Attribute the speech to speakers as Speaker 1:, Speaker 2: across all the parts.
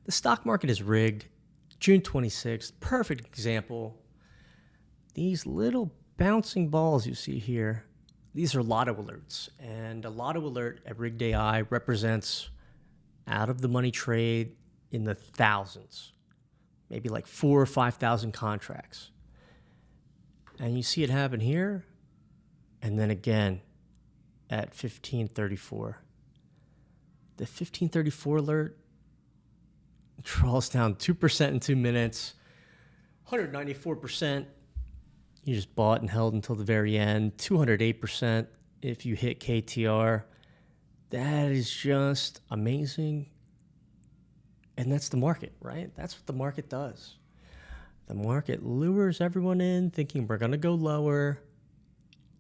Speaker 1: The stock market is rigged. June 26th, perfect example. These little bouncing balls you see here, these are Lotto alerts. And a Lotto alert at Rigged AI represents out of the money trade in the thousands, maybe like 4,000 or 5,000 contracts. And you see it happen here, and then again at 1534. The 1534 alert draws down 2% in 2 minutes, 194%. You just bought and held until the very end, 208% if you hit KTR. That is just amazing. And that's the market, right? That's what the market does. The market lures everyone in thinking we're going to go lower.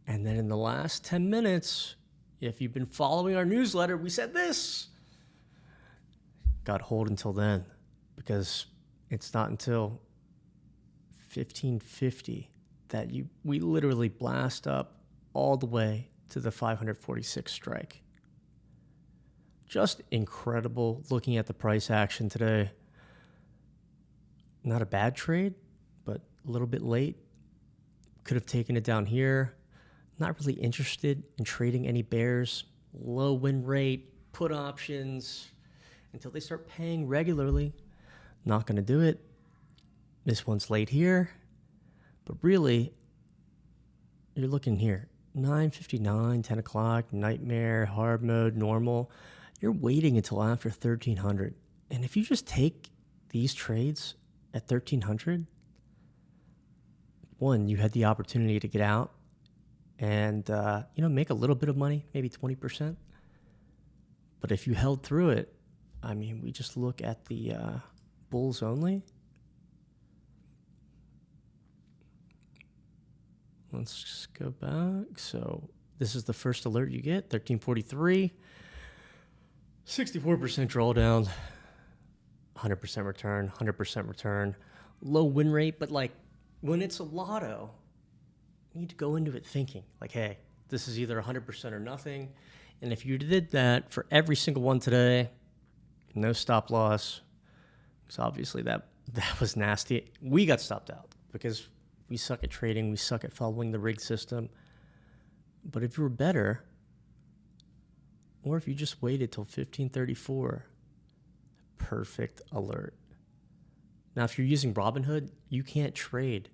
Speaker 1: And then in the last 10 minutes, if you've been following our newsletter, we said this. Got hold until then, because it's not until 1550 that we literally blast up all the way to the 546 strike. Just incredible looking at the price action today. Not a bad trade, but a little bit late. Could have taken it down here. Not really interested in trading any bears. Low win rate, put options, until they start paying regularly. Not going to do it. This one's late here. But really, you're looking here. 9:59, 10 o'clock, nightmare, hard mode, normal. You're waiting until after 1300. And if you just take these trades at 1300, one, you had the opportunity to get out and make a little bit of money, maybe 20%. But if you held through it, I mean, we just look at the bulls only. Let's just go back. So this is the first alert you get, 1343. 64% drawdown, 100% return, 100% return. Low win rate, but like when it's a lotto, you need to go into it thinking like, hey, this is either 100% or nothing. And if you did that for every single one today, no stop loss, because obviously that was nasty. We got stopped out because we suck at trading. We suck at following the rig system. But if you were better, or if you just waited till 1534, perfect alert. Now, if you're using Robinhood, you can't trade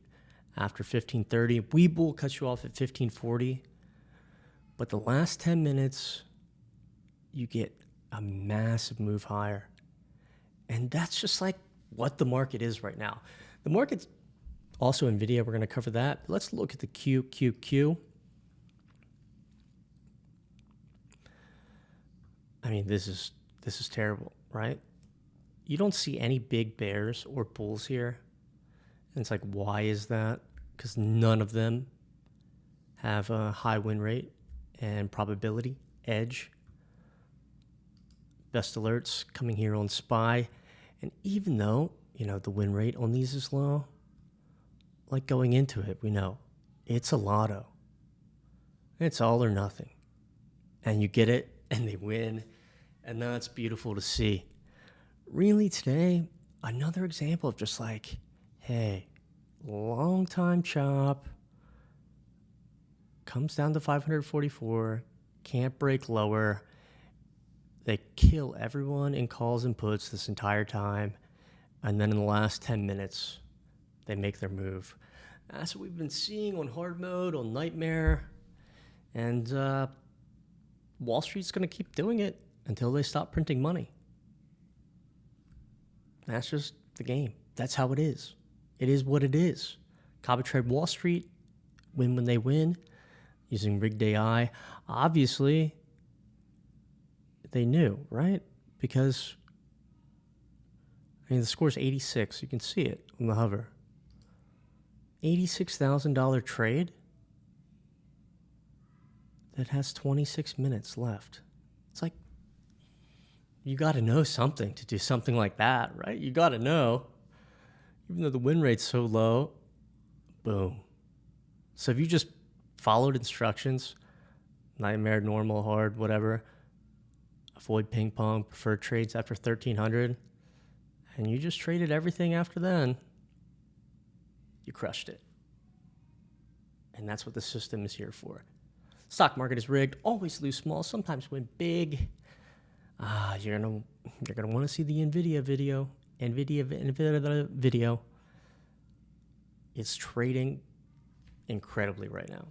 Speaker 1: after 1530. Webull cuts you off at 1540. But the last 10 minutes, you get a massive move higher. And that's just like what the market is right now. The market's also NVIDIA. We're going to cover that. Let's look at the QQQ. I mean, this is terrible, right? You don't see any big bears or bulls here. And it's like, why is that? Because none of them have a high win rate and probability edge. Best alerts coming here on SPY. And even though, the win rate on these is low, like going into it, we know it's a lotto. It's all or nothing. And you get it and they win. And that's beautiful to see. Really today, another example of just like, hey, long time chop, comes down to 544, can't break lower. They kill everyone in calls and puts this entire time. And then in the last 10 minutes, they make their move. That's what we've been seeing on hard mode, on nightmare. And Wall Street's going to keep doing it until they stop printing money. That's just the game. That's how it is. It is what it is. Copytrade Wall Street, win when they win, using rigged AI. Obviously, they knew, right? Because, the score is 86. You can see it on the hover. $86,000 trade that has 26 minutes left. It's like, you got to know something to do something like that, right? You got to know. Even though the win rate's so low, boom. So if you just followed instructions, nightmare, normal, hard, whatever, avoid ping pong, preferred trades after 1300, and you just traded everything after then, you crushed it. And that's what the system is here for. Stock market is rigged. Always lose small, sometimes win big. You're gonna want to see the NVIDIA video. NVIDIA video. It's trading incredibly right now.